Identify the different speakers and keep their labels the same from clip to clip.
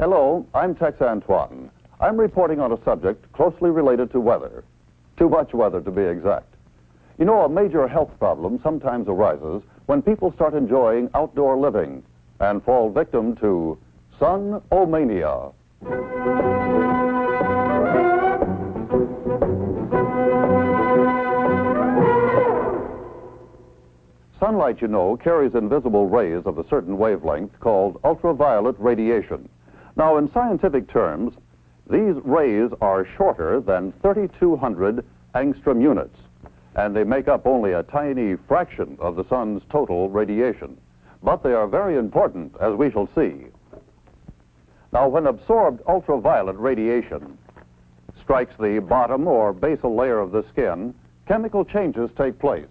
Speaker 1: Hello, I'm Tex Antoine. I'm reporting on a subject closely related to weather. Too much weather, to be exact. You know, a major health problem sometimes arises when people start enjoying outdoor living and fall victim to sun-o-mania. Sunlight, you know, carries invisible rays of a certain wavelength called ultraviolet radiation. Now, in scientific terms, these rays are shorter than 3,200 angstrom units, and they make up only a tiny fraction of the sun's total radiation. But they are very important, as we shall see. Now, when absorbed ultraviolet radiation strikes the bottom or basal layer of the skin, chemical changes take place.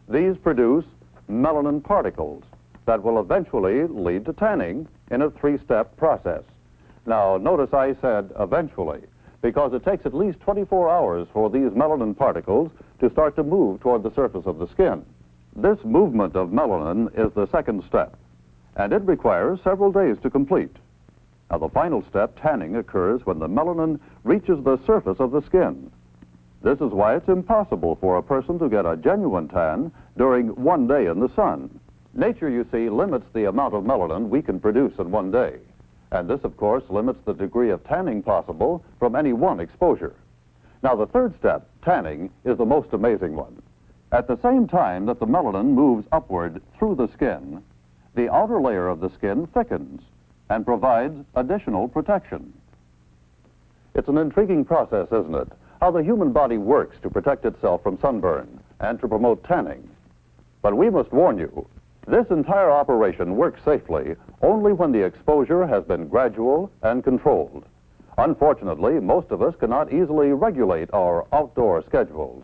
Speaker 1: These produce melanin particles that will eventually lead to tanning in a three-step process. Now, notice I said eventually, because it takes at least 24 hours for these melanin particles to start to move toward the surface of the skin. This movement of melanin is the second step, and it requires several days to complete. Now, the final step, tanning, occurs when the melanin reaches the surface of the skin. This is why it's impossible for a person to get a genuine tan during one day in the sun. Nature, you see, limits the amount of melanin we can produce in one day. And this, of course, limits the degree of tanning possible from any one exposure. Now, the third step, tanning, is the most amazing one. At the same time that the melanin moves upward through the skin, the outer layer of the skin thickens and provides additional protection. It's an intriguing process, isn't it? How the human body works to protect itself from sunburn and to promote tanning. But we must warn you, this entire operation works safely only when the exposure has been gradual and controlled. Unfortunately, most of us cannot easily regulate our outdoor schedules.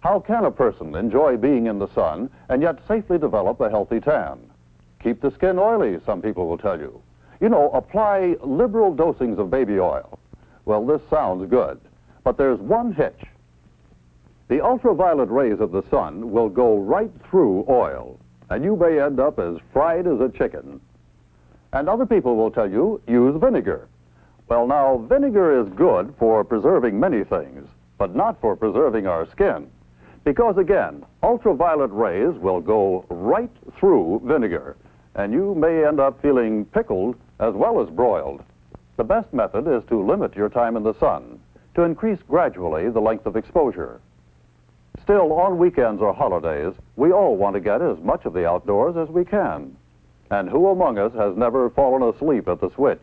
Speaker 1: How can a person enjoy being in the sun and yet safely develop a healthy tan? Keep the skin oily, some people will tell you. You know, apply liberal dosings of baby oil. Well, this sounds good, but there's one hitch. The ultraviolet rays of the sun will go right through oil, and you may end up as fried as a chicken. And other people will tell you, use vinegar. Well, now, vinegar is good for preserving many things, but not for preserving our skin. Because, again, ultraviolet rays will go right through vinegar, and you may end up feeling pickled as well as broiled. The best method is to limit your time in the sun, to increase gradually the length of exposure. Still, on weekends or holidays, we all want to get as much of the outdoors as we can. And who among us has never fallen asleep at the switch?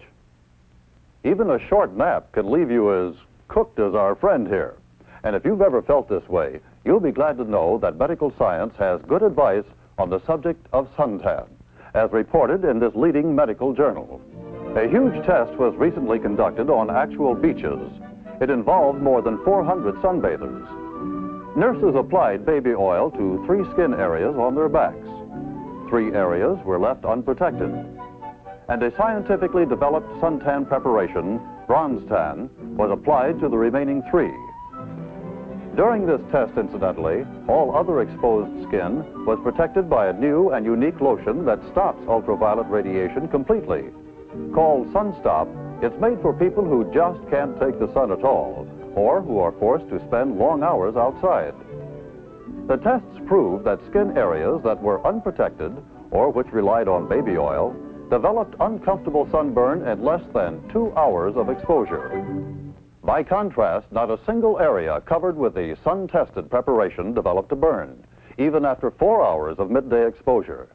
Speaker 1: Even a short nap can leave you as cooked as our friend here. And if you've ever felt this way, you'll be glad to know that medical science has good advice on the subject of suntan, as reported in this leading medical journal. A huge test was recently conducted on actual beaches. It involved more than 400 sunbathers. Nurses applied baby oil to 3 skin areas on their backs. 3 areas were left unprotected. And a scientifically developed suntan preparation, bronze tan, was applied to the remaining 3. During this test, incidentally, all other exposed skin was protected by a new and unique lotion that stops ultraviolet radiation completely. Called SunStop, it's made for people who just can't take the sun at all, or who are forced to spend long hours outside. The tests proved that skin areas that were unprotected, or which relied on baby oil, developed uncomfortable sunburn in less than 2 hours of exposure. By contrast, not a single area covered with the sun-tested preparation developed a burn, even after 4 hours of midday exposure.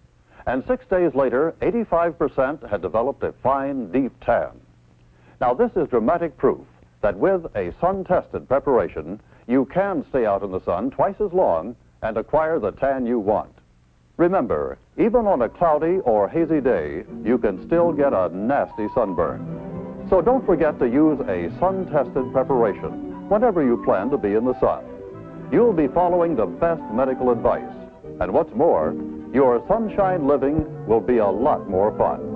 Speaker 1: And 6 days later, 85% had developed a fine, deep tan. Now, this is dramatic proof that with a sun-tested preparation, you can stay out in the sun twice as long and acquire the tan you want. Remember, even on a cloudy or hazy day, you can still get a nasty sunburn. So don't forget to use a sun-tested preparation whenever you plan to be in the sun. You'll be following the best medical advice. And what's more, your sunshine living will be a lot more fun.